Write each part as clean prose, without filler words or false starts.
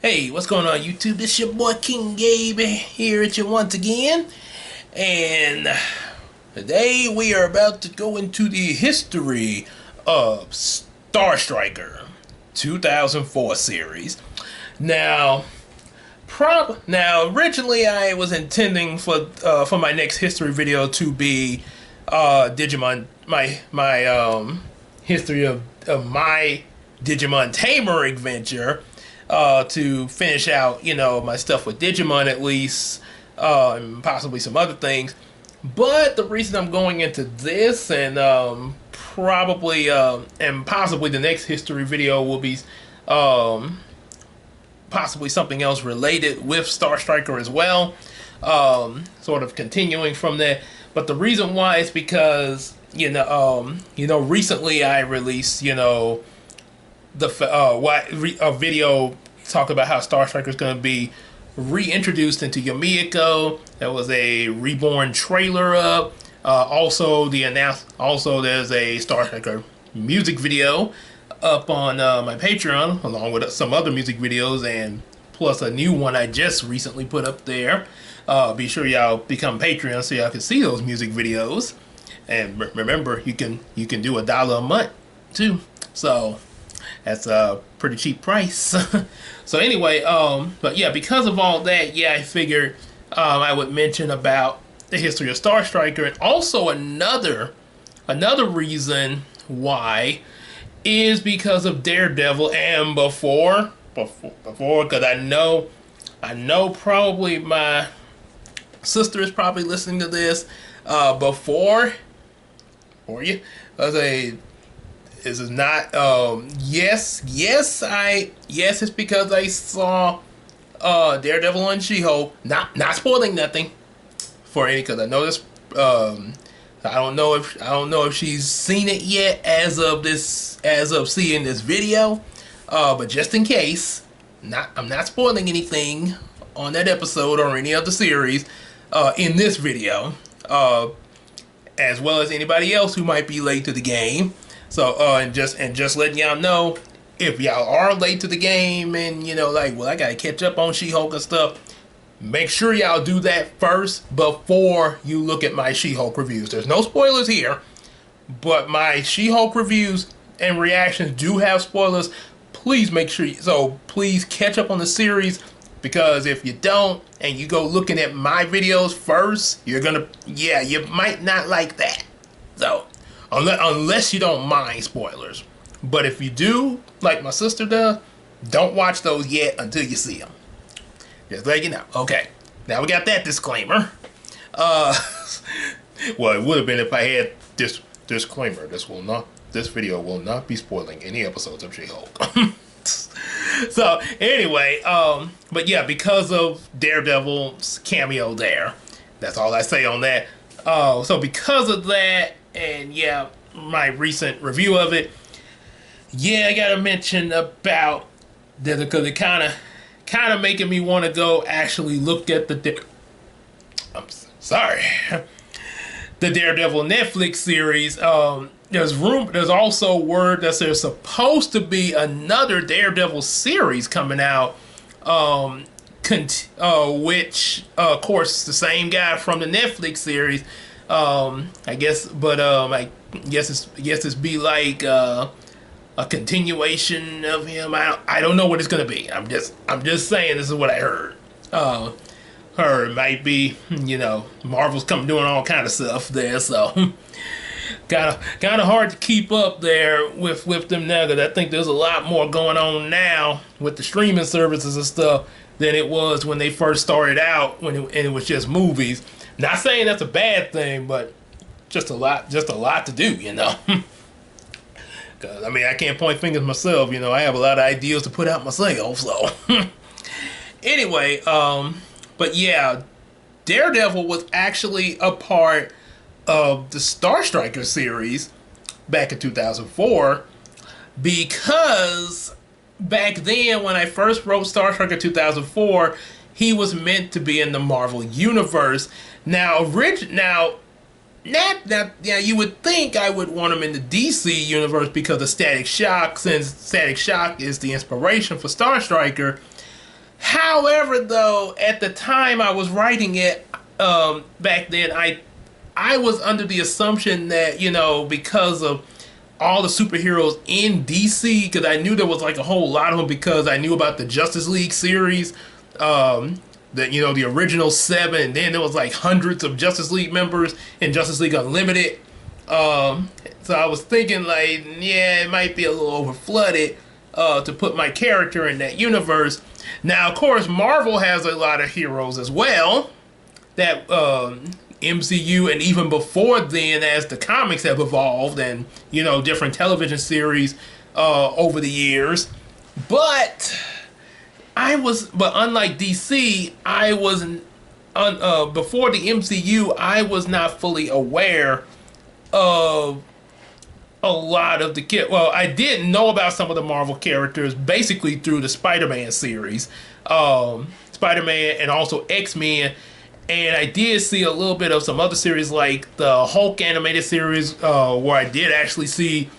Hey, what's going on YouTube? This your boy King Gabe here at you once again. And today we are about to go into the history of Star Striker 2004 series. Now, originally I was intending for my next history video to be Digimon, my history of my Digimon Tamer adventure. To finish out, my stuff with Digimon at least, and possibly some other things. But the reason I'm going into this and possibly the next history video will be possibly something else related with Star Striker as well, sort of continuing from that. But the reason why is because recently I released a video talking about how Star Striker is going to be reintroduced into Yamiko. There was a reborn trailer up. Also there's a Star Striker music video up on my Patreon, along with some other music videos, and plus a new one I just recently put up there. Be sure y'all become Patreon so y'all can see those music videos. And remember, you can do $1 a month too. So that's a pretty cheap price. So anyway, but yeah, because of all that, yeah, I figured I would mention about the history of Star Striker, and also another reason why is because of Daredevil, and before, because I know probably my sister is probably listening to this. Before you, this is not yes it's because I saw Daredevil and She-Hulk. Not spoiling nothing for any, because I know this I don't know if she's seen it yet as of seeing this video, but just in case, I'm not spoiling anything on that episode or any other series in this video, as well as anybody else who might be late to the game. So, and just letting y'all know, if y'all are late to the game and, I gotta catch up on She-Hulk and stuff, make sure y'all do that first before you look at my She-Hulk reviews. There's no spoilers here, but my She-Hulk reviews and reactions do have spoilers. Please make sure, please catch up on the series, because if you don't, and you go looking at my videos first, you might not like that. So, unless you don't mind spoilers. But if you do, like my sister does, don't watch those yet until you see them. Just let you know. Okay, now we got that disclaimer. Well, it would have been if I had this disclaimer. This video will not be spoiling any episodes of She-Hulk. So anyway, but yeah, because of Daredevil's cameo there, that's all I say on that. So because of that, and yeah, my recent review of it, yeah, I gotta mention about that, because it kind of making me want to go actually look at the Daredevil Netflix series. There's also word that there's supposed to be another Daredevil series coming out, which of course the same guy from the Netflix series. I guess it's be like a continuation of him. I don't know what it's gonna be. I'm just saying this is what I heard. It might be, Marvel's doing all kind of stuff there, so kind of hard to keep up there with them now, because I think there's a lot more going on now with the streaming services and stuff than it was when they first started out, and it was just movies. Not saying that's a bad thing, but just a lot to do, Because, I can't point fingers myself, I have a lot of ideas to put out myself, so. Anyway, but yeah, Daredevil was actually a part of the Star Striker series back in 2004, because back then when I first wrote Star Striker 2004, he was meant to be in the Marvel Universe. Now, you would think I would want him in the DC universe because of Static Shock, since Static Shock is the inspiration for Star Striker. However, though, at the time I was writing it, back then, I was under the assumption that, because of all the superheroes in DC, because I knew there was like a whole lot of them, because I knew about the Justice League series, the original 7, and then there was like hundreds of Justice League members in Justice League Unlimited. So I was thinking like, yeah, it might be a little over flooded to put my character in that universe. Now, of course, Marvel has a lot of heroes as well that MCU, and even before then, as the comics have evolved and different television series over the years. But unlike DC, I was before the MCU, I was not fully aware of a lot of the Well, I did know about some of the Marvel characters basically through the Spider-Man series, Spider-Man, and also X-Men. And I did see a little bit of some other series like the Hulk animated series, where I did actually see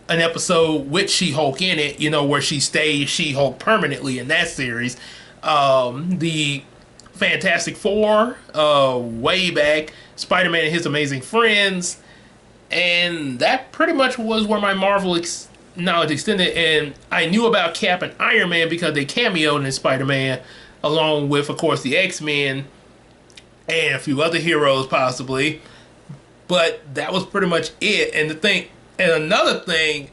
an episode with She-Hulk in it, where she stays She-Hulk permanently in that series. The Fantastic Four, way back, Spider-Man and His Amazing Friends. And that pretty much was where my Marvel knowledge extended. And I knew about Cap and Iron Man because they cameoed in Spider-Man, along with, of course, the X-Men and a few other heroes possibly. But that was pretty much it. And another thing,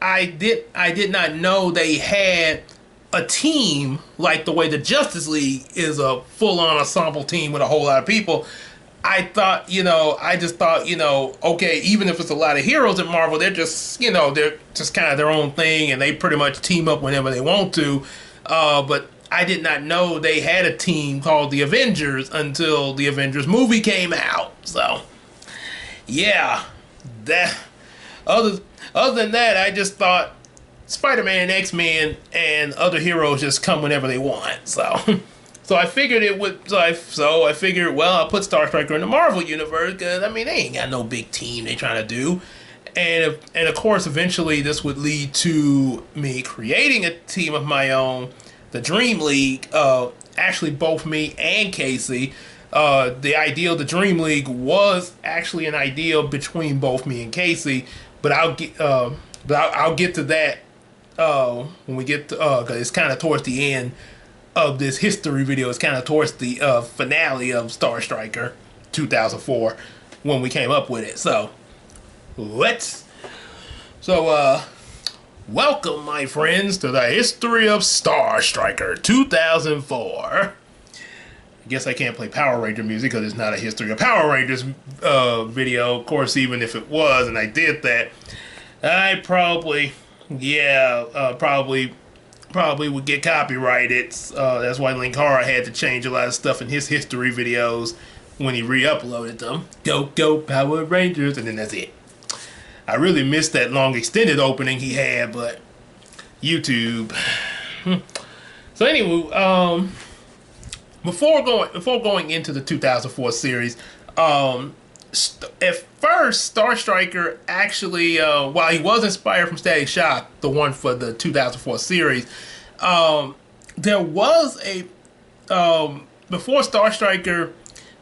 I did not know they had a team like the way the Justice League is a full-on ensemble team with a whole lot of people. I just thought, okay, even if it's a lot of heroes in Marvel, they're just kind of their own thing, and they pretty much team up whenever they want to. But I did not know they had a team called the Avengers until the Avengers movie came out. So, yeah, other than that, I just thought Spider-Man and X-Men and other heroes just come whenever they want. So I figured it would. So I figured, well, I'll put Star Striker in the Marvel universe because they ain't got no big team they trying to do, and of course eventually this would lead to me creating a team of my own, the Dream League. Actually, both me and Casey. The idea of the Dream League was actually an ideal between both me and Casey, but I'll get to that when we get to because it's kind of towards the end of this history video. Is kind of towards the finale of Star Striker 2004 when we came up with it. So welcome, my friends, to the history of Star Striker 2004. I guess I can't play Power Ranger music because it's not a history of Power Rangers video. Of course, even if it was and I did that, I probably would get copyrighted. That's why Linkara had to change a lot of stuff in his history videos when he re-uploaded them. Go Power Rangers, and then that's it. I really missed that long extended opening he had, but YouTube. So anyway, before going into the 2004 series, at first, Star Striker actually, while he was inspired from Static Shock, the one for the 2004 series, there was a, before Star Striker,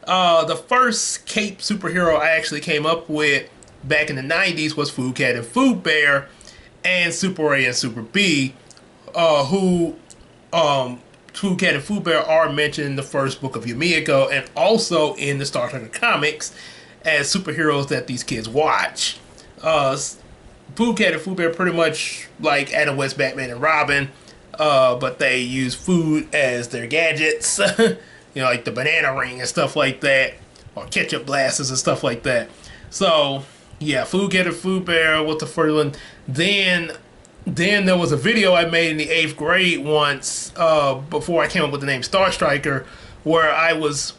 the first cape superhero I actually came up with back in the 90s was Food Cat and Food Bear, and Super A and Super B, who Food Cat and Food Bear are mentioned in the first book of Yumiko and also in the Star Trek comics as superheroes that these kids watch. Food Cat and Food Bear pretty much like Adam West, Batman, and Robin, but they use food as their gadgets, like the banana ring and stuff like that, or ketchup blasters and stuff like that. So, yeah, Food Cat and Food Bear was the first one. Then there was a video I made in the 8th grade once, before I came up with the name Star Striker, where I was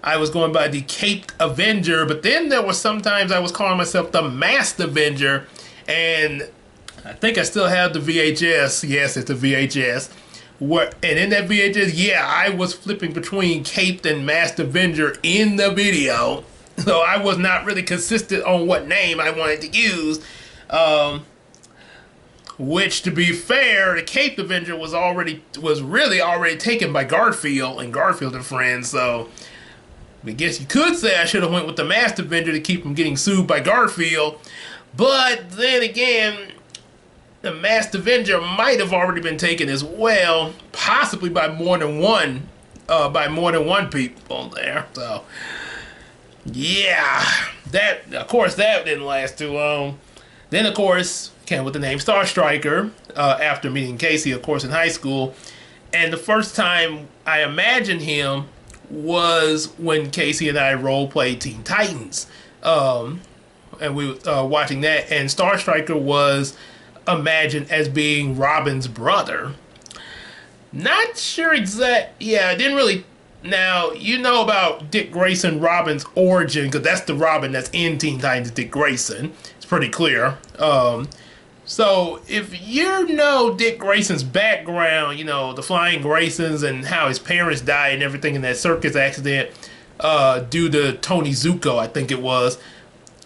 going by the Caped Avenger, but then there were sometimes I was calling myself the Masked Avenger, and I think I still have the VHS. Yes, it's the VHS. And in that VHS, yeah, I was flipping between Caped and Masked Avenger in the video, so I was not really consistent on what name I wanted to use. Which, to be fair, the Cape Avenger was really already taken by Garfield and Garfield and friends. So I guess you could say I should have went with the Masked Avenger to keep from getting sued by Garfield. But then again, the Masked Avenger might have already been taken as well, possibly by more than one people there. So yeah, that didn't last too long. Then of course came with the name Star Striker after meeting Casey, of course, in high school. And the first time I imagined him was when Casey and I role played Teen Titans, and we were watching that. And Star Striker was imagined as being Robin's brother. Not sure exact. Yeah, I didn't really. Now, you know about Dick Grayson, Robin's origin, because that's the Robin that's in Teen Titans, Dick Grayson. It's pretty clear. So, if you know Dick Grayson's background, you know, the Flying Graysons and how his parents died and everything in that circus accident due to Tony Zuko, I think it was.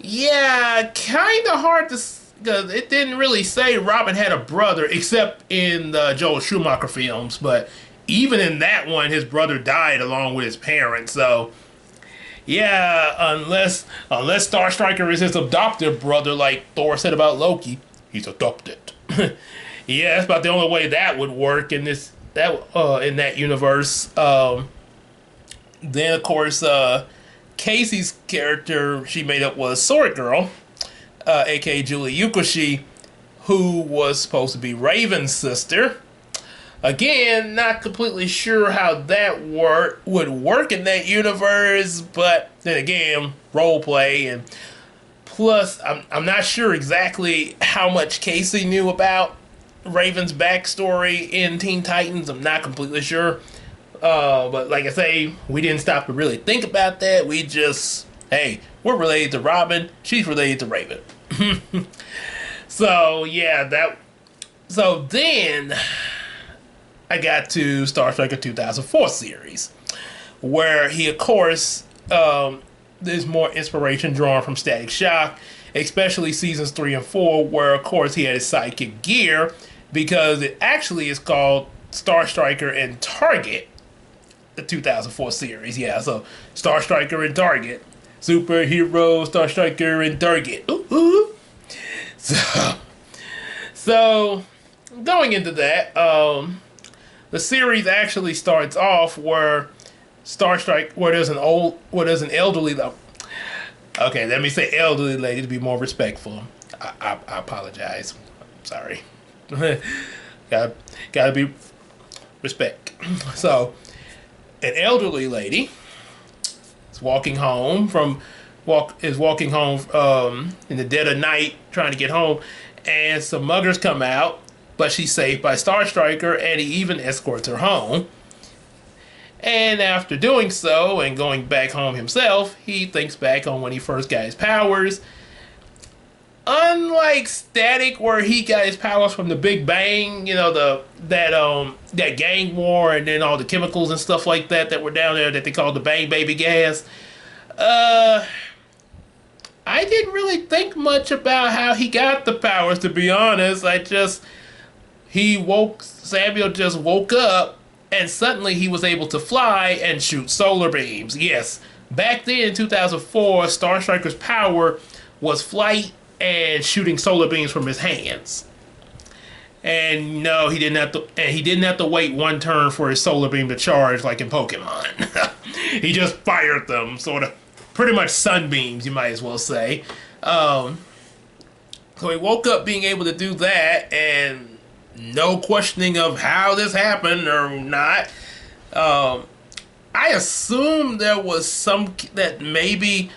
Yeah, kind of hard to... because it didn't really say Robin had a brother, except in the Joel Schumacher films. But even in that one, his brother died along with his parents. So, yeah, unless Star Striker is his adoptive brother, like Thor said about Loki, he's adopted. Yeah, that's about the only way that would work in that universe. Then, of course, Casey's character she made up was Sword Girl, aka Julie Yukoshi, who was supposed to be Raven's sister. Again, not completely sure how that would work in that universe, but then again, role play, and plus, I'm not sure exactly how much Casey knew about Raven's backstory in Teen Titans. I'm not completely sure, but like I say, we didn't stop to really think about that. We just, hey, we're related to Robin, she's related to Raven. So yeah, so then I got to Star Striker 2004 series, where he, of course, there's more inspiration drawn from Static Shock, especially seasons 3 and 4, where, of course, he had his sidekick Gear, because it actually is called Star Striker and Target, the 2004 series. Yeah, so Star Striker and Target. Superhero Star Striker and Target. Ooh, ooh. So going into that, the series actually starts off where there's an elderly. Okay, let me say elderly lady to be more respectful. I apologize. Sorry. gotta be respect. So, an elderly lady is walking home in the dead of night, trying to get home, and some muggers come out, but she's saved by Star Striker, and he even escorts her home. And after doing so and going back home himself, he thinks back on when he first got his powers. Unlike Static, where he got his powers from the Big Bang, you know, that gang war and then all the chemicals and stuff like that were down there that they called the Bang Baby gas. I didn't really think much about how he got the powers, to be honest. Samuel just woke up and suddenly he was able to fly and shoot solar beams. Yes, back then in 2004, Star Striker's power was flight and shooting solar beams from his hands. And no, he didn't have to wait one turn for his solar beam to charge like in Pokemon. He just fired them, sort of, pretty much sunbeams, you might as well say. So he woke up being able to do that, and no questioning of how this happened or not. I assume there was some that maybe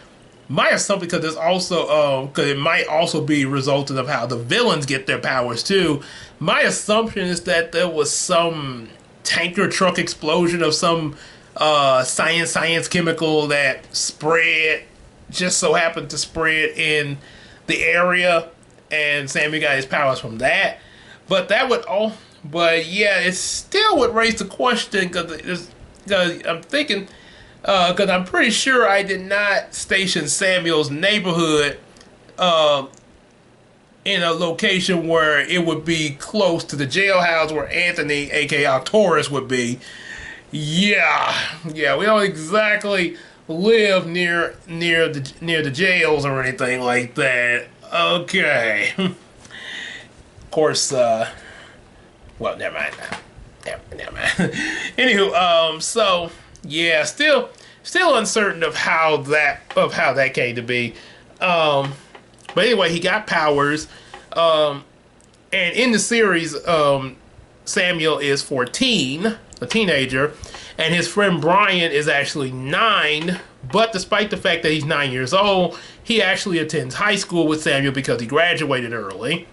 might have something, because there's also because it might also be resultant of how the villains get their powers too. My assumption is that there was some tanker truck explosion of some science chemical that just so happened to spread in the area, and Sammy got his powers from that. But yeah, it still would raise the question, because I'm thinking, because I'm pretty sure I did not station Samuel's neighborhood in a location where it would be close to the jailhouse where Anthony, aka Arcturus, would be. Yeah, yeah, we don't exactly live near the jails or anything like that. Okay. Of course, well, never mind. Never mind. Anywho, so yeah, still uncertain of how that came to be. But anyway, he got powers. And in the series, Samuel is 14, a teenager, and his friend Brian is actually 9. But despite the fact that he's 9 years old, he actually attends high school with Samuel because he graduated early.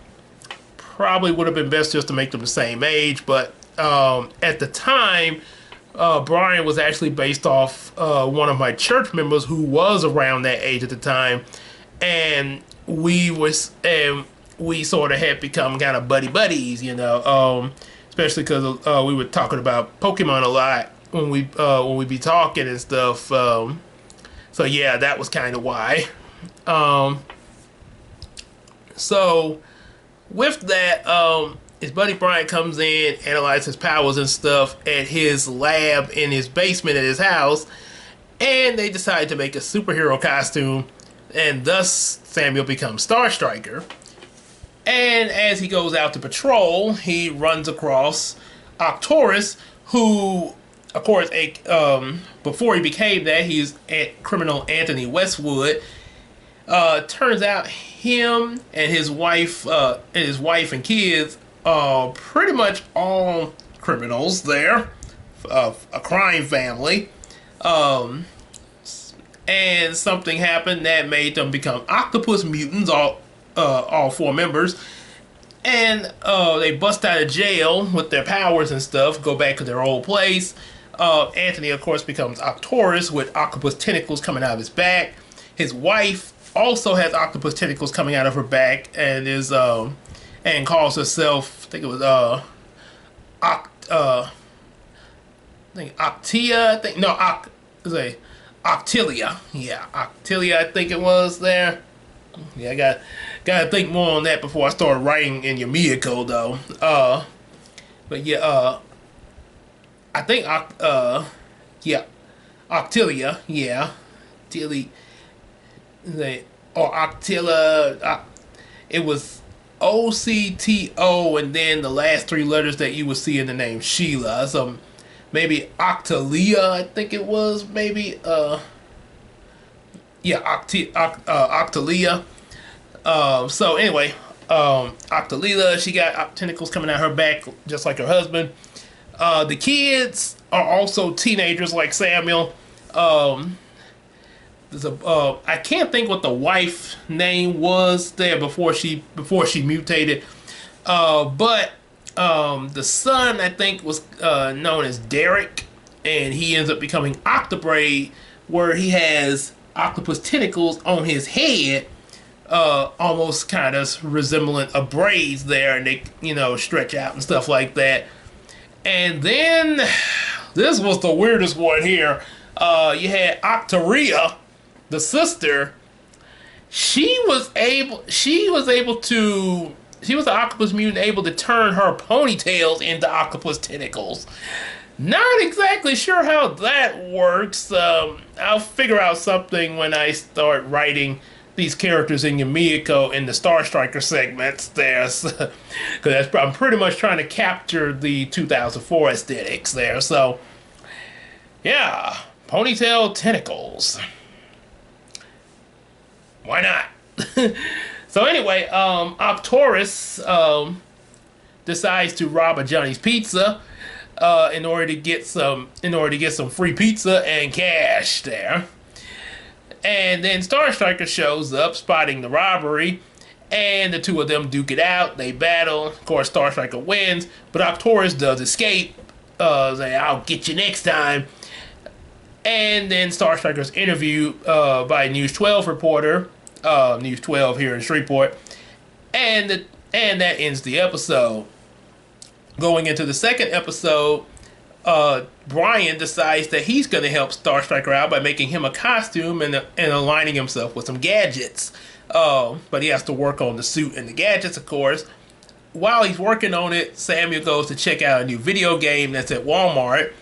Probably would have been best just to make them the same age, but at the time, Brian was actually based off one of my church members who was around that age at the time, and we sort of had become kind of buddies, especially because we were talking about Pokemon a lot when we be talking and stuff. So yeah, that was kind of why. So with that, his buddy Brian comes in, analyzes his powers and stuff at his lab in his basement at his house, and they decide to make a superhero costume, and thus Samuel becomes Star Striker. And as he goes out to patrol, he runs across Arcturus, who, of course, before he became that, he's criminal Anthony Westwood. Turns out him and his wife and kids are pretty much all criminals there, a crime family. And something happened that made them become octopus mutants, all 4 members. And they bust out of jail with their powers and stuff, go back to their old place. Anthony, of course, becomes Arcturus with octopus tentacles coming out of his back. His wife also has octopus tentacles coming out of her back and is and calls herself, I think it was Octilia. Yeah, Octilia, I think it was there. Yeah, I gotta think more on that before I start writing in Yumiko though. But yeah, I think yeah, Octilia, yeah, or Octilla. It was OCTO, and then the last 3 letters that you would see in the name Sheila. So maybe Octalia, I think it was. Maybe Octalia. So anyway, Octalia, she got tentacles coming out her back just like her husband. The kids are also teenagers like Samuel. I can't think what the wife name was there before she mutated. But the son, I think, was known as Derek, and he ends up becoming Octobraid, where he has octopus tentacles on his head, almost kind of resembling a braids there, and they, stretch out and stuff like that. And then this was the weirdest one here. You had Octaria, the sister. She was an octopus mutant able to turn her ponytails into octopus tentacles. Not exactly sure how that works. I'll figure out something when I start writing these characters in Yumiko in the Star Striker segments there. Because I'm pretty much trying to capture the 2004 aesthetics there. So, yeah, ponytail tentacles. Why not? So anyway, Arcturus decides to rob a Johnny's Pizza in order to get some free pizza and cash there. And then Star Striker shows up, spotting the robbery, and the two of them duke it out. They battle. Of course, Star Striker wins, but Arcturus does escape. Say, "I'll get you next time." And then Star Striker's interviewed by a News 12 reporter, News 12 here in Shreveport, and that ends the episode. Going into the second episode, Brian decides that he's going to help Star Striker out by making him a costume and aligning himself with some gadgets. But he has to work on the suit and the gadgets, of course. While he's working on it, Samuel goes to check out a new video game that's at Walmart.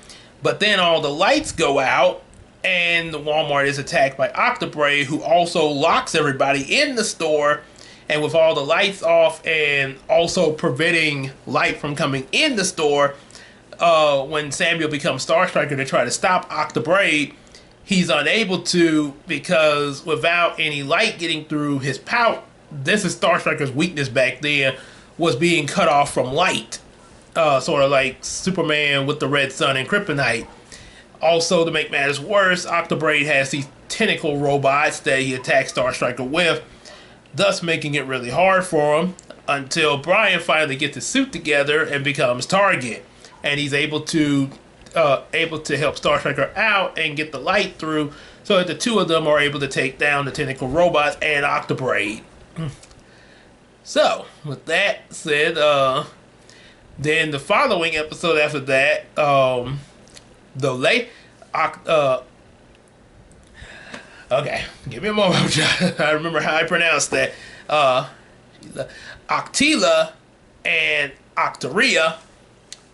But then all the lights go out, and the Walmart is attacked by Octobraid, who also locks everybody in the store. And with all the lights off and also preventing light from coming in the store, when Samuel becomes Star Striker to try to stop Octobraid, he's unable to, because without any light getting through his power, this is Star Striker's weakness back then, was being cut off from light. Sort of like Superman with the red sun and kryptonite. Also, to make matters worse, Octobraid has these tentacle robots that he attacks Star Striker with, thus making it really hard for him until Brian finally gets his suit together and becomes Target. And he's able to help Star Striker out and get the light through so that the two of them are able to take down the tentacle robots and Octobraid. So, with that said, then the following episode after that, okay, give me a moment. I remember how I pronounced that. Octila and Octaria,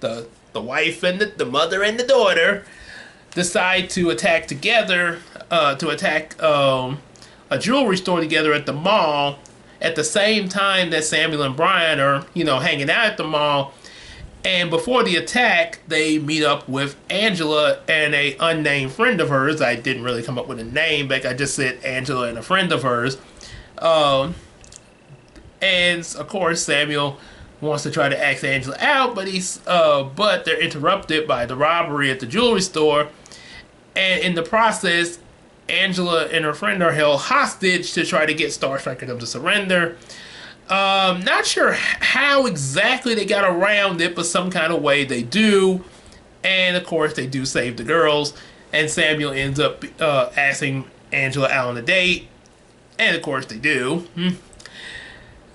the wife and the mother and the daughter, decide to attack together, a jewelry store together at the mall at the same time that Samuel and Brian are, hanging out at the mall. And before the attack, they meet up with Angela and a unnamed friend of hers. I didn't really come up with a name, but I just said Angela and a friend of hers. And of course, Samuel wants to try to ask Angela out, but they're interrupted by the robbery at the jewelry store. And in the process, Angela and her friend are held hostage to try to get Star Striker to surrender. Not sure how exactly they got around it, but some kind of way they do. And of course, they do save the girls. And Samuel ends up asking Angela out on a date. And of course, they do.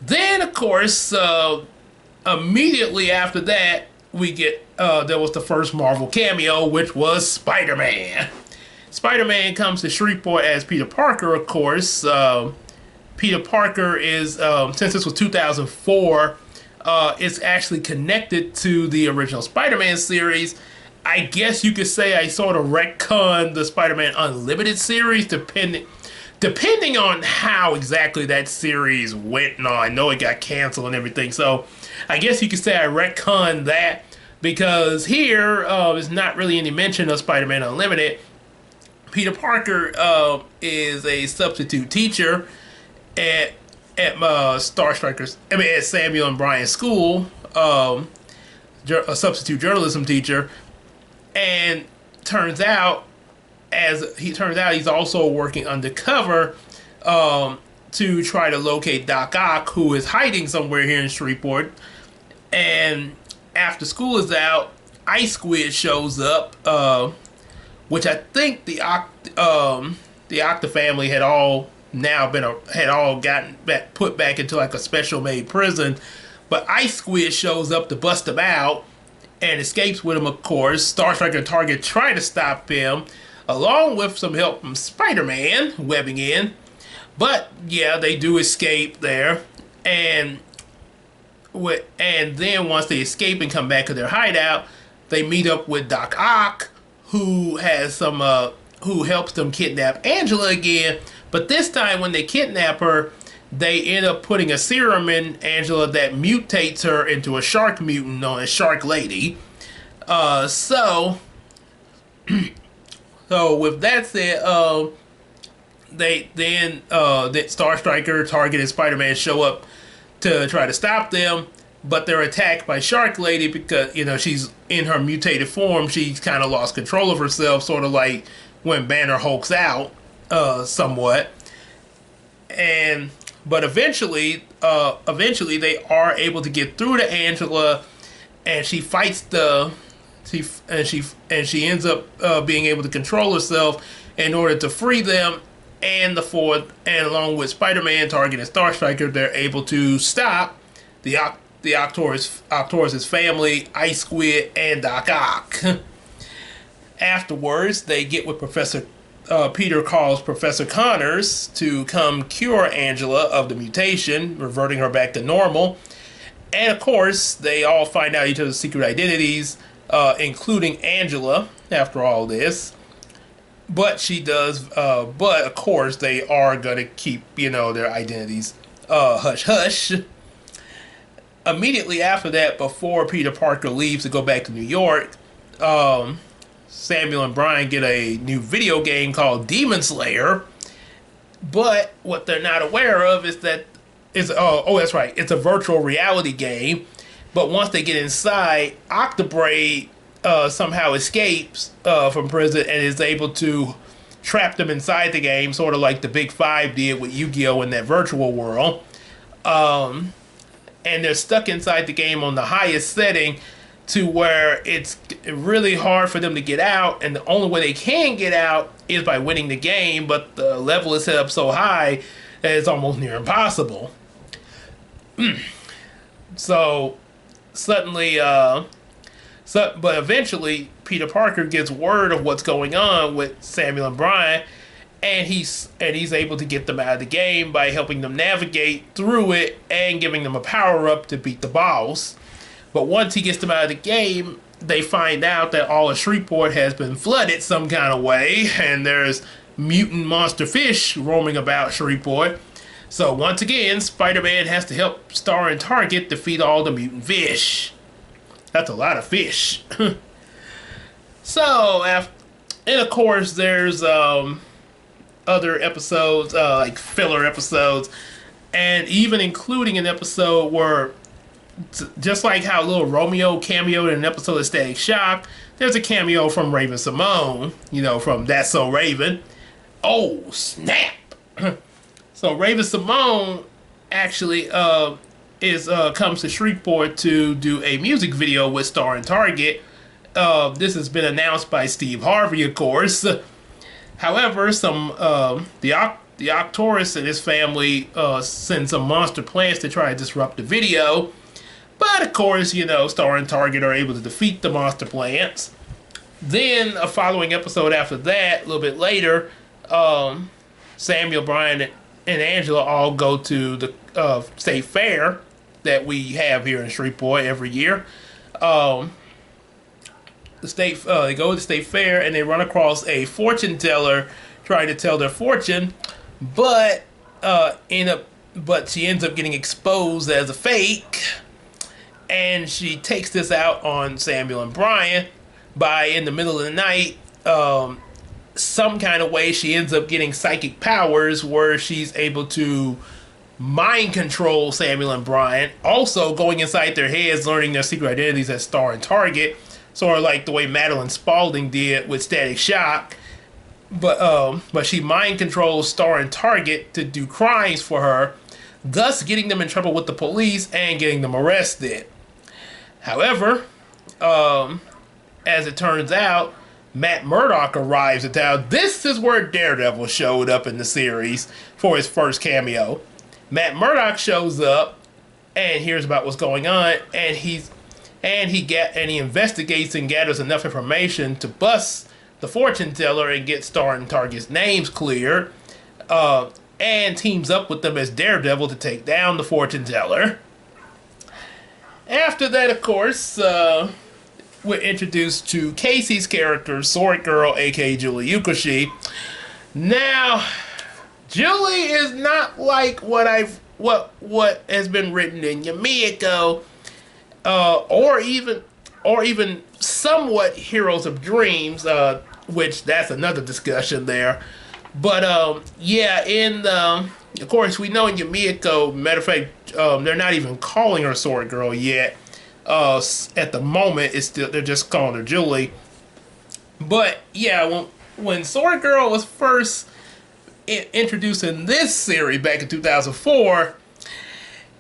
Then, of course, immediately after that, we get there was the first Marvel cameo, which was Spider-Man. Spider-Man comes to Shreveport as Peter Parker, of course. Peter Parker is, since this was 2004, it's actually connected to the original Spider-Man series. I guess you could say I sort of retconned the Spider-Man Unlimited series, depending on how exactly that series went. No, I know it got canceled and everything, so I guess you could say I retconned that, because here is not really any mention of Spider-Man Unlimited. Peter Parker is a substitute teacher at Star Strikers. At Samuel and Brian's school, a substitute journalism teacher, and turns out he's also working undercover to try to locate Doc Ock, who is hiding somewhere here in Shreveport. And after school is out, Ice Squid shows up, which I think the Octa family had all gotten put back into like a special made prison. But Ice Squid shows up to bust him out and escapes with him, of course. Star Striker and Target try to stop him, along with some help from Spider-Man webbing in. But yeah, they do escape there. And then once they escape and come back to their hideout, they meet up with Doc Ock, who helps them kidnap Angela again. But this time when they kidnap her, they end up putting a serum in Angela that mutates her into a shark mutant known as Shark Lady. So with that said, that Star Striker, Target, and Spider-Man show up to try to stop them, but they're attacked by Shark Lady because, she's in her mutated form. She's kind of lost control of herself, sort of like when Banner hulks out, somewhat. But eventually they are able to get through to Angela, and she fights she ends up being able to control herself in order to free them. And along with Spider-Man, Target, and Star Striker, they're able to stop the Octorus' family, Ice Squid, and Doc Ock. Afterwards, they get with Professor Peter calls Professor Connors to come cure Angela of the mutation, reverting her back to normal. And of course, they all find out each other's secret identities, including Angela, after all this. But she does, but of course, they are going to keep, their identities hush hush. Immediately after that, before Peter Parker leaves to go back to New York, Samuel and Brian get a new video game called Demon Slayer. But what they're not aware of is that that's right, it's a virtual reality game. But once they get inside, Octobraid somehow escapes from prison and is able to trap them inside the game, sort of like the Big Five did with Yu-Gi-Oh! In that virtual world. And they're stuck inside the game on the highest setting to where it's really hard for them to get out, and the only way they can get out is by winning the game, but the level is set up so high that it's almost near impossible. So suddenly, but eventually Peter Parker gets word of what's going on with Samuel and Brian, and he's able to get them out of the game by helping them navigate through it and giving them a power-up to beat the boss. But once he gets them out of the game, they find out that all of Shreveport has been flooded some kind of way, and there's mutant monster fish roaming about Shreveport. So once again, Spider-Man has to help Star and Target defeat all the mutant fish. That's a lot of fish. And of course, there's other episodes, like filler episodes, and even including an episode where, just like how little Romeo cameoed in an episode of Static Shock, there's a cameo from Raven-Symoné, from That's So Raven. Oh, snap! So Raven-Symoné actually comes to Shreveport to do a music video with Star and Target. This has been announced by Steve Harvey, of course. However, the Octorus and his family send some monster plants to try to disrupt the video. But of course, Star and Target are able to defeat the monster plants. Then, a following episode after that, a little bit later, Samuel, Brian, and Angela all go to the state fair that we have here in Shreveport every year. They go to the state fair and they run across a fortune teller trying to tell their fortune, but she ends up getting exposed as a fake. And she takes this out on Samuel and Brian by, in the middle of the night, some kind of way she ends up getting psychic powers where she's able to mind control Samuel and Brian, also going inside their heads, learning their secret identities as Star and Target, sort of like the way Madeline Spaulding did with Static Shock. But she mind controls Star and Target to do crimes for her, thus getting them in trouble with the police and getting them arrested. However, as it turns out, Matt Murdock arrives in town. This is where Daredevil showed up in the series for his first cameo. Matt Murdock shows up and hears about what's going on, and he investigates and gathers enough information to bust the fortune teller and get Star and Target's names cleared, and teams up with them as Daredevil to take down the fortune teller. After that, of course, we're introduced to Casey's character, Sword Girl, aka Julie Yukoshi. Now, Julie is not like what has been written in Yumiko, or even somewhat Heroes of Dreams, which that's another discussion there. But of course, we know in Yumiko, matter of fact, they're not even calling her Sword Girl yet. At the moment, they're just calling her Julie. But yeah, when Sword Girl was first introduced in this series back in 2004,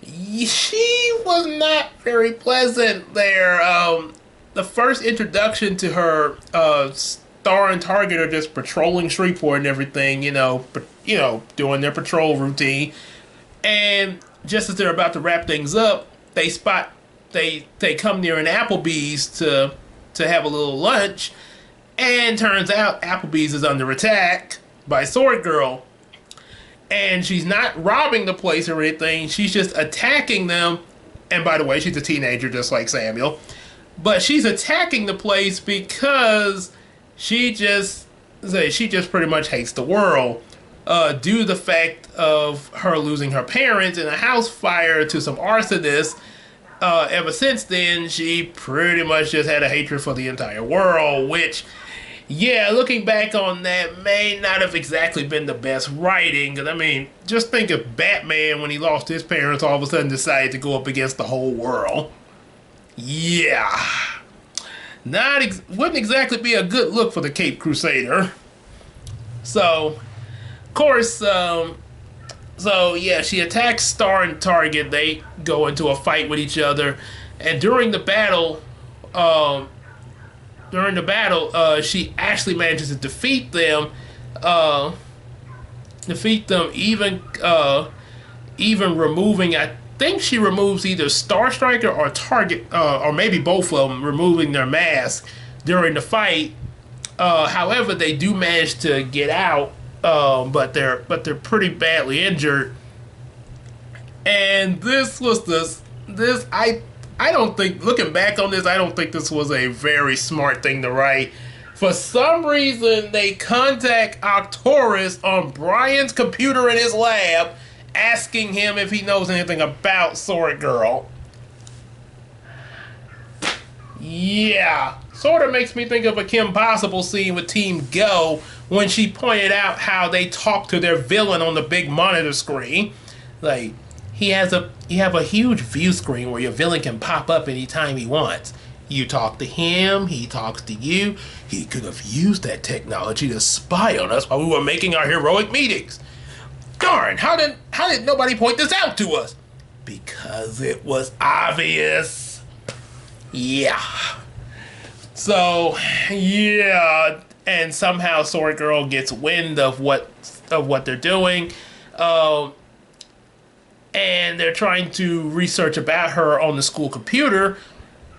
she was not very pleasant there. The first introduction to her, Star and Target are just patrolling Shreveport and everything, doing their patrol routine. And just as they're about to wrap things up, they come near an Applebee's to have a little lunch. And turns out Applebee's is under attack by Sword Girl. And she's not robbing the place or anything. She's just attacking them. And by the way, she's a teenager just like Samuel. But she's attacking the place because she just pretty much hates the world. Due to the fact of her losing her parents in a house fire to some arsonists. Ever since then, she pretty much just had a hatred for the entire world, which, yeah, looking back on that, may not have exactly been the best writing. Because, I mean, just think of Batman when he lost his parents, all of a sudden decided to go up against the whole world. Yeah. Wouldn't exactly be a good look for the Caped Crusader. So, of course, so yeah, she attacks Star and Target. They go into a fight with each other. And during the battle, she actually manages to defeat them. Even removing, I think she removes either Star Striker or Target, or maybe both of them, removing their mask during the fight. However, they do manage to get out, but they're pretty badly injured. And I don't think, looking back on this, I don't think this was a very smart thing to write. For some reason, they contact Arcturus on Brian's computer in his lab, asking him if he knows anything about Sword Girl. Yeah, sort of makes me think of a Kim Possible scene with Team Go when she pointed out how they talk to their villain on the big monitor screen. Like, you have a huge view screen where your villain can pop up anytime he wants. You talk to him, he talks to you. He could have used that technology to spy on us while we were making our heroic meetings. Darn, how did nobody point this out to us? Because it was obvious. Yeah. So, yeah, and somehow Sword Girl gets wind of what they're doing. And they're trying to research about her on the school computer,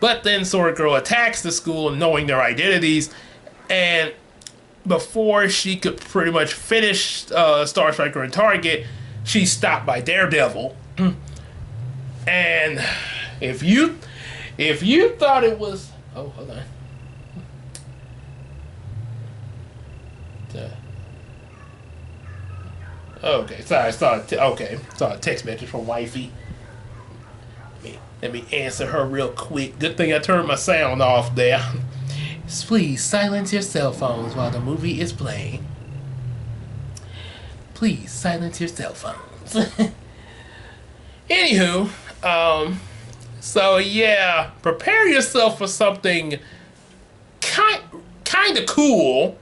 but then Sword Girl attacks the school knowing their identities, and before she could pretty much finish Star Striker and Target, she's stopped by Daredevil. And if you thought it was... Oh, hold on. Okay, sorry, I saw a text message from wifey. Let me answer her real quick. Good thing I turned my sound off there. Please silence your cell phones while the movie is playing. Please silence your cell phones. Anywho, so yeah, prepare yourself for something kind of cool,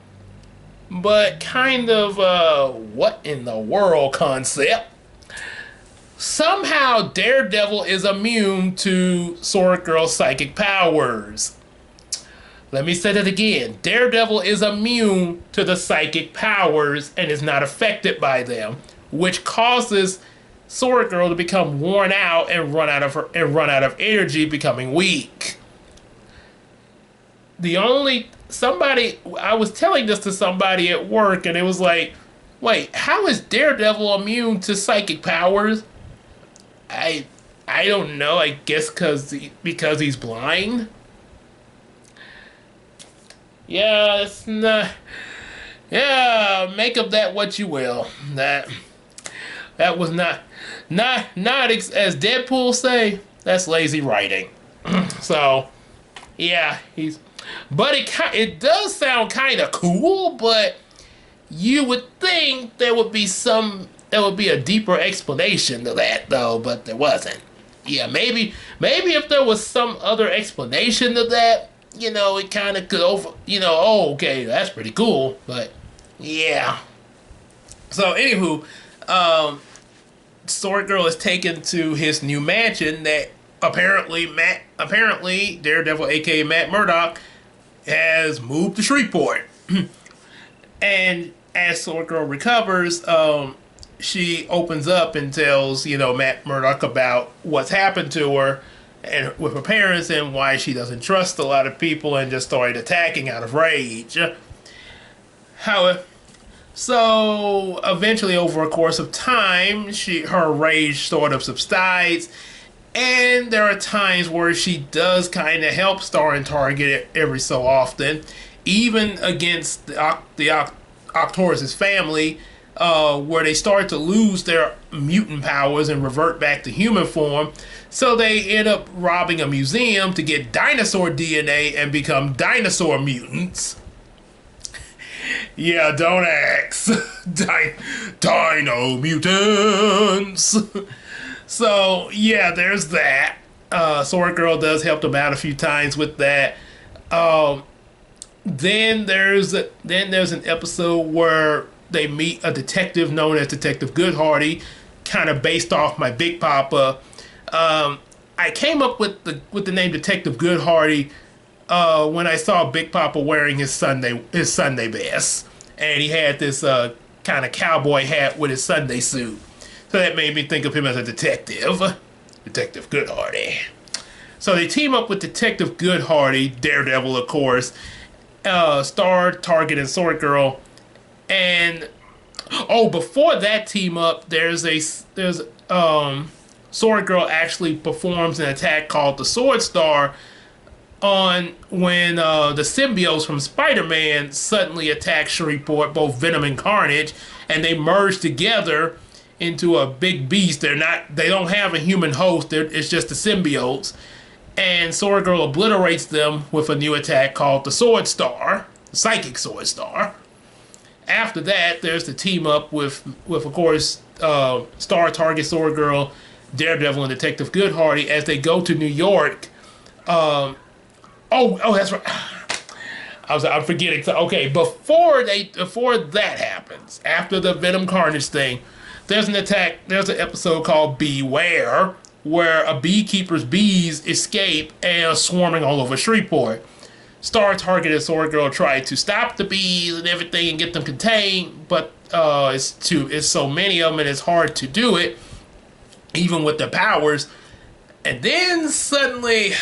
but kind of what in the world concept. Somehow Daredevil is immune to Sword Girl's psychic powers. Let me say that again. Daredevil is immune to the psychic powers and is not affected by them, which causes Sword Girl to become worn out and run out of energy, becoming weak. I was telling this to somebody at work, and it was like, wait, how is Daredevil immune to psychic powers? I don't know. I guess because he's blind. Yeah, it's not. Yeah, make of that what you will. That was not as Deadpool say. That's lazy writing. So, yeah, but it does sound kind of cool. But you would think there would be a deeper explanation to that, though. But there wasn't. Yeah, maybe if there was some other explanation to that, it kind of could oh, okay, that's pretty cool. But yeah. So anywho, Sword Girl is taken to his new mansion that apparently Daredevil, aka Matt Murdock, has moved to Shreveport. And as Sword Girl recovers, she opens up and tells Matt Murdock about what's happened to her, and with her parents, and why she doesn't trust a lot of people and just started attacking out of rage. However, so eventually, over a course of time, her rage sort of subsides, and there are times where she does kind of help Star and Target every so often, even against the Octorus's family, where they start to lose their mutant powers and revert back to human form. So they end up robbing a museum to get dinosaur DNA and become dinosaur mutants. Yeah, don't ask. Dino mutants. So yeah, there's that. Sword Girl does help them out a few times with that. Then there's an episode where they meet a detective known as Detective Goodharty, kind of based off my Big Papa. I came up with the name Detective Goodharty when I saw Big Papa wearing his Sunday best, and he had this kind of cowboy hat with his Sunday suit. So that made me think of him as a detective, Detective Goodharty. So they team up with Detective Goodharty, Daredevil, of course, Star, Target, and Sword Girl. And before that team up, there's Sword Girl actually performs an attack called the Sword Star on when the symbiotes from Spider-Man suddenly attack Shreveport, both Venom and Carnage, and they merge together into a big beast. They don't have a human host. It's just the symbiotes. And Sword Girl obliterates them with a new attack called the Sword Star, the Psychic Sword Star. After that, there's the team up with of course, Star, Target, Sword Girl, Daredevil, and Detective Goodharty as they go to New York. That's right. I'm forgetting. So, okay, before that happens, after the Venom Carnage thing, there's an episode called Beware, where a beekeeper's bees escape and are swarming all over Shreveport. Star, Target, and Sword Girl try to stop the bees and everything and get them contained, but it's so many of them and it's hard to do it, even with their powers. And then suddenly,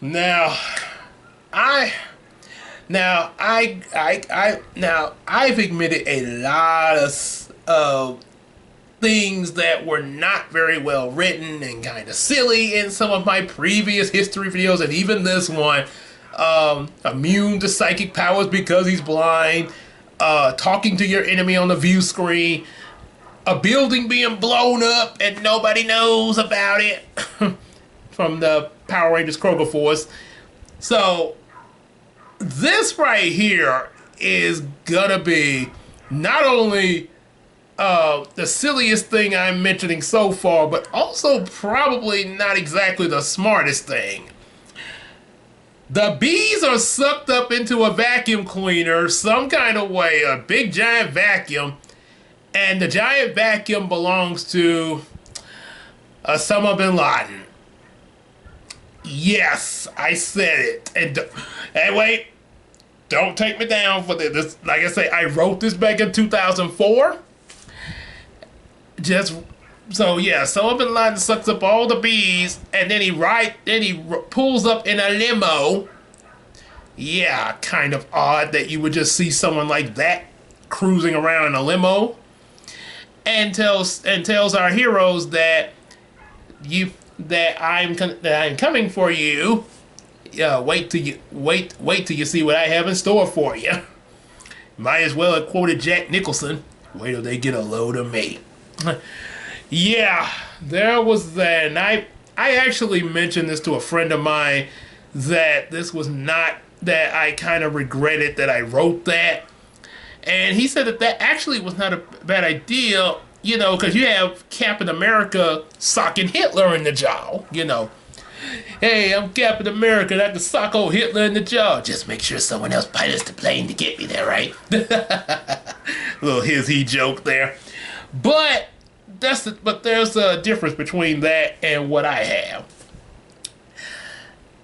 I've admitted a lot of things that were not very well written and kind of silly in some of my previous history videos, and even this one. Immune to psychic powers because he's blind, talking to your enemy on the view screen, a building being blown up and nobody knows about it from the Power Rangers Kroger Force. So this right here is gonna be not only the silliest thing I'm mentioning so far, but also probably not exactly the smartest thing. The bees are sucked up into a vacuum cleaner some kind of way, a big giant vacuum, and the giant vacuum belongs to Osama bin Laden. Yes, I said it. And wait, don't take me down for this. Like I say, I wrote this back in 2004. Osama bin Laden sucks up all the bees, and then he pulls up in a limo. Yeah, kind of odd that you would just see someone like that cruising around in a limo, and tells our heroes that I'm coming for you. Wait till you see what I have in store for you. Might as well have quoted Jack Nicholson. Wait till they get a load of me. Yeah, there was that. And I actually mentioned this to a friend of mine, that this was not, that I kind of regretted that I wrote that. And he said that actually was not a bad idea, because you have Captain America socking Hitler in the jaw, Hey, I'm Captain America, and I can sock old Hitler in the jaw. Just make sure someone else pilots the plane to get me there, right? Little his-he joke there. But there's a difference between that and what I have.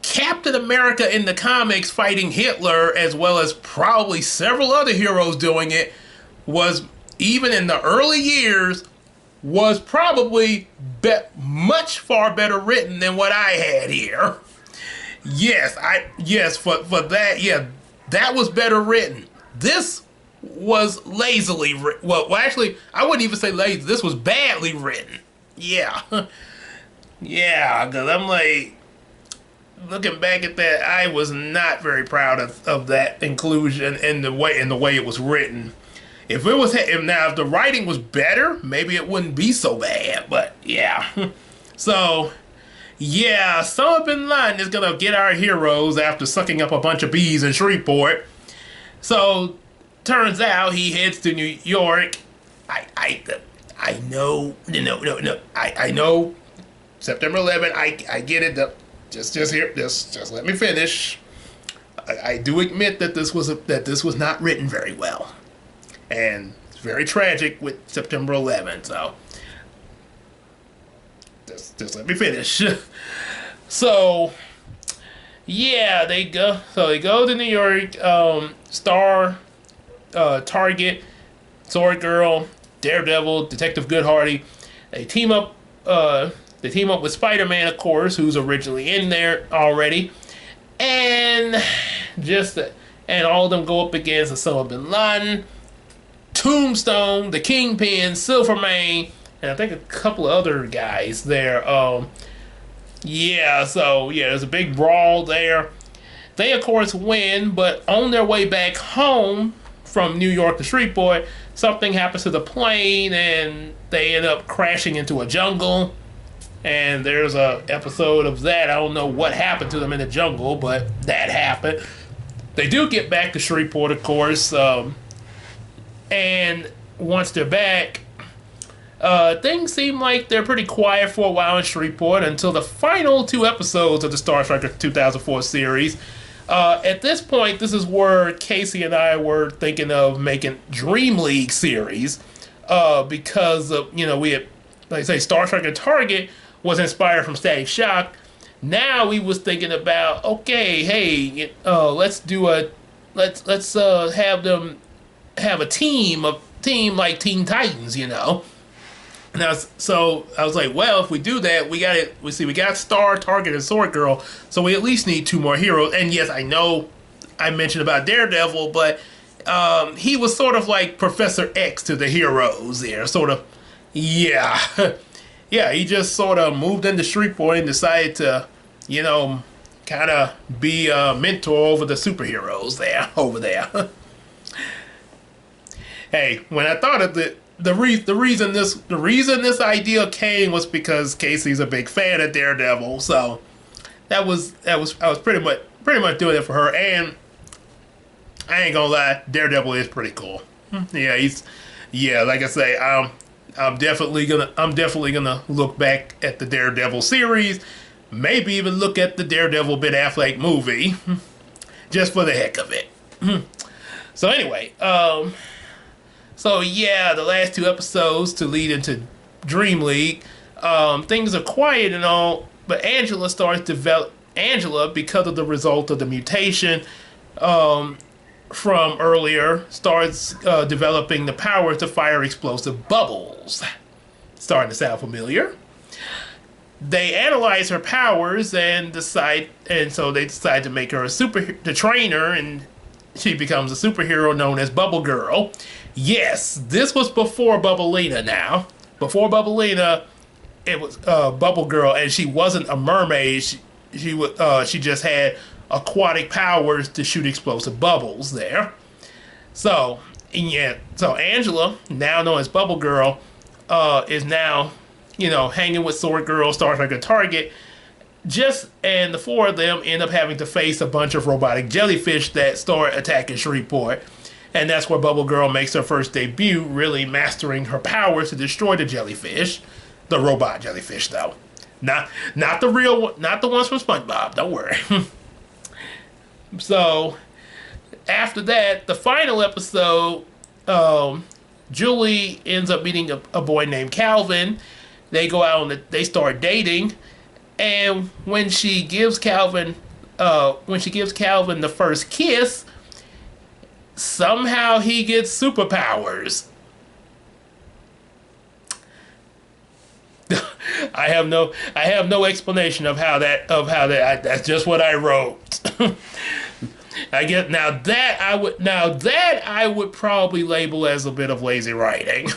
Captain America in the comics fighting Hitler, as well as probably several other heroes doing it, was, even in the early years, was probably much far better written than what I had here. Yes, for that, yeah, that was better written. This was lazily written. Well, actually, I wouldn't even say lazy. This was badly written. Yeah, yeah, because I'm like, looking back at that, I was not very proud of that inclusion in the way it was written. If the writing was better, maybe it wouldn't be so bad. But yeah, so yeah, Osama bin Laden is gonna get our heroes after sucking up a bunch of bees in Shreveport. So turns out he heads to New York. I know, no. I know. September 11th. I get it. Just let me finish. I do admit that this was not written very well, and it's very tragic with September 11th. So just let me finish. So yeah, they go. So they go to New York. Star, Target, Sword Girl, Daredevil, Detective Goodharty. They team up. They team up with Spider-Man, of course, who's originally in there already, and all of them go up against Osama bin Laden, Tombstone, the Kingpin, Silvermane, and I think a couple of other guys there. There's a big brawl there. They, of course, win, but on their way back home from New York to Shreveport, something happens to the plane, and they end up crashing into a jungle. And there's a episode of that. I don't know what happened to them in the jungle, but that happened. They do get back to Shreveport, of course, and once they're back, things seem like they're pretty quiet for a while in Shreveport until the final 2 episodes of the Star Trek 2004 series. At this point, this is where Casey and I were thinking of making Dream League series, because we had, like I say, Star Trek and Target was inspired from Static Shock. Now we was thinking about, okay, hey, let's have them have a team like Teen Titans, And so I was like, well, if we do that, we got Star, Target, and Sword Girl, so we at least need 2 more heroes. And yes, I know I mentioned about Daredevil, but he was sort of like Professor X to the heroes there, sort of. Yeah. Yeah, he just sort of moved into Shreveport and decided to, kind of be a mentor over the superheroes over there. Hey, when I thought of the reason this idea came was because Casey's a big fan of Daredevil, so I was pretty much doing it for her, and I ain't gonna lie, Daredevil is pretty cool. Yeah, like I say, I'm definitely gonna look back at the Daredevil series, maybe even look at the Daredevil Ben Affleck movie, just for the heck of it. So anyway, the last 2 episodes to lead into Dream League, things are quiet and all, but Angela, because of the result of the mutation from earlier, starts developing the power to fire explosive bubbles. Starting to sound familiar. They analyze her powers and so they decide to make her to train her, and she becomes a superhero known as Bubble Girl. Yes, this was before Bubblina now. Before Bubblina, it was Bubble Girl, and she wasn't a mermaid. She just had aquatic powers to shoot explosive bubbles there. So Angela, now known as Bubble Girl, is now, hanging with Sword Girl, Star Trek, and Target. And the 4 of them end up having to face a bunch of robotic jellyfish that start attacking Shreveport. And that's where Bubble Girl makes her first debut, really mastering her powers to destroy the jellyfish. The robot jellyfish, though. Not the real one, not the ones from SpongeBob, don't worry. So, after that, the final episode, Julie ends up meeting a boy named Calvin. They go out and they start dating. And when she gives Calvin the first kiss, somehow he gets superpowers. I have no explanation of how that that's just what I wrote. I guess now that I would probably label as a bit of lazy writing,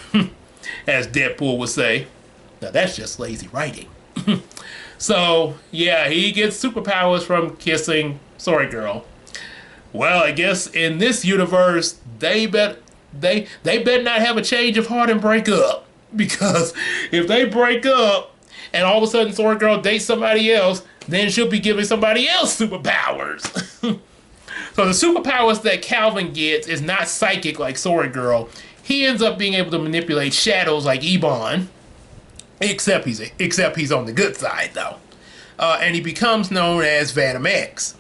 as Deadpool would say. Now that's just lazy writing. So yeah, he gets superpowers from kissing Sorry Girl. Well, I guess in this universe they better not have a change of heart and break up, because if they break up and all of a sudden Sorry Girl dates somebody else, then she'll be giving somebody else superpowers. So the superpowers that Calvin gets is not psychic like Sorry Girl. He ends up being able to manipulate shadows like Ebon, except he's on the good side though, and he becomes known as Venom X.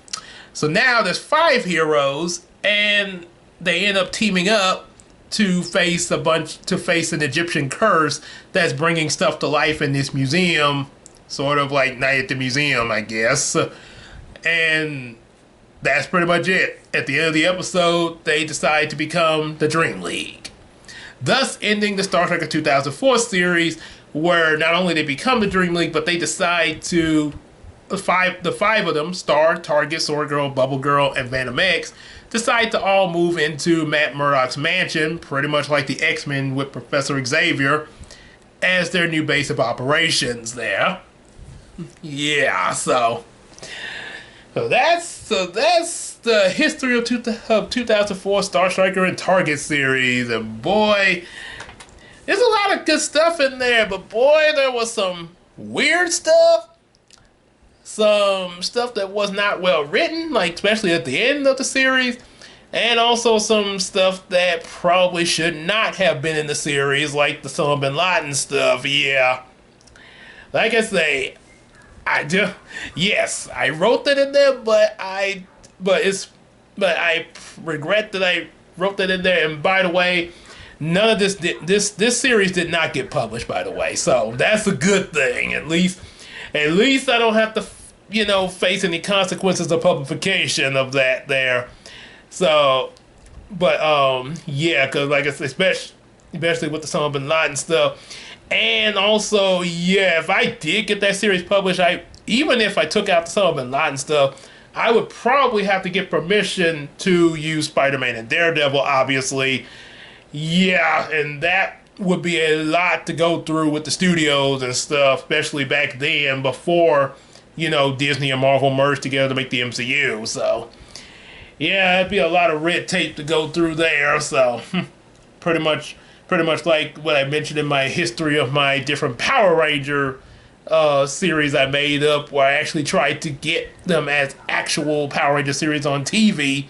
So now there's 5 heroes, and they end up teaming up to face an Egyptian curse that's bringing stuff to life in this museum, sort of like Night at the Museum, I guess. And that's pretty much it. At the end of the episode, they decide to become the Dream League, thus ending the Star Trek of 2004 series, where not only they become the Dream League, but they decide to the five of them, Star, Target, Sword Girl, Bubble Girl, and Venom X, decide to all move into Matt Murdock's mansion, pretty much like the X-Men with Professor Xavier, as their new base of operations there. Yeah, so that's the history of 2004 Star Striker and Target series, and boy, there's a lot of good stuff in there, but boy, there was some weird stuff, some stuff that was not well written, like especially at the end of the series, and also some stuff that probably should not have been in the series, like the Osama bin Laden stuff. Yeah, like I say, yes, I wrote that in there, but I regret that I wrote that in there. And by the way, none of this series did not get published, by the way, so that's a good thing. At least I don't have to, face any consequences of publication of that there. So, but yeah, because like I said, especially with the Osama bin Laden stuff. And also, yeah, if I did get that series published, even if I took out the Osama bin Laden stuff, I would probably have to get permission to use Spider-Man and Daredevil, obviously. Yeah, and that would be a lot to go through with the studios and stuff, especially back then before, Disney and Marvel merged together to make the MCU. So, yeah, it'd be a lot of red tape to go through there. So, pretty much like what I mentioned in my history of my different Power Ranger series I made up, where I actually tried to get them as actual Power Ranger series on TV,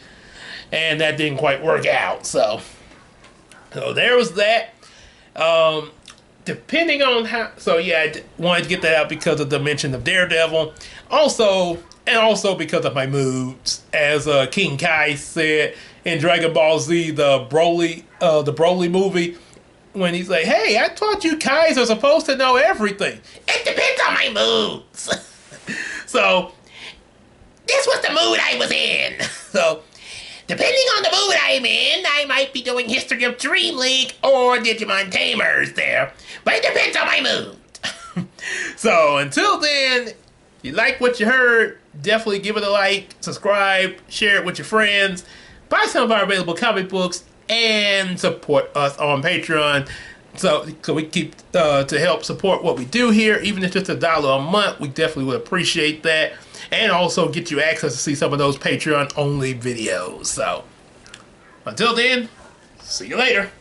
and that didn't quite work out. So there was that. Depending on how, so yeah, I wanted to get that out because of the mention of Daredevil. Also because of my moods, as King Kai said in Dragon Ball Z, the Broly movie, when he's like, "Hey, I thought you Kais are supposed to know everything." It depends on my moods. So this was the mood I was in. So depending on the mood I'm in, I might be doing History of Dream League or Digimon Tamers there. But it depends on my mood. So until then, if you like what you heard, definitely give it a like, subscribe, share it with your friends, buy some of our available comic books, and support us on Patreon. So we keep to help support what we do here. Even if it's just $1 a month, we definitely would appreciate that. And also get you access to see some of those Patreon only videos. So until then, see you later.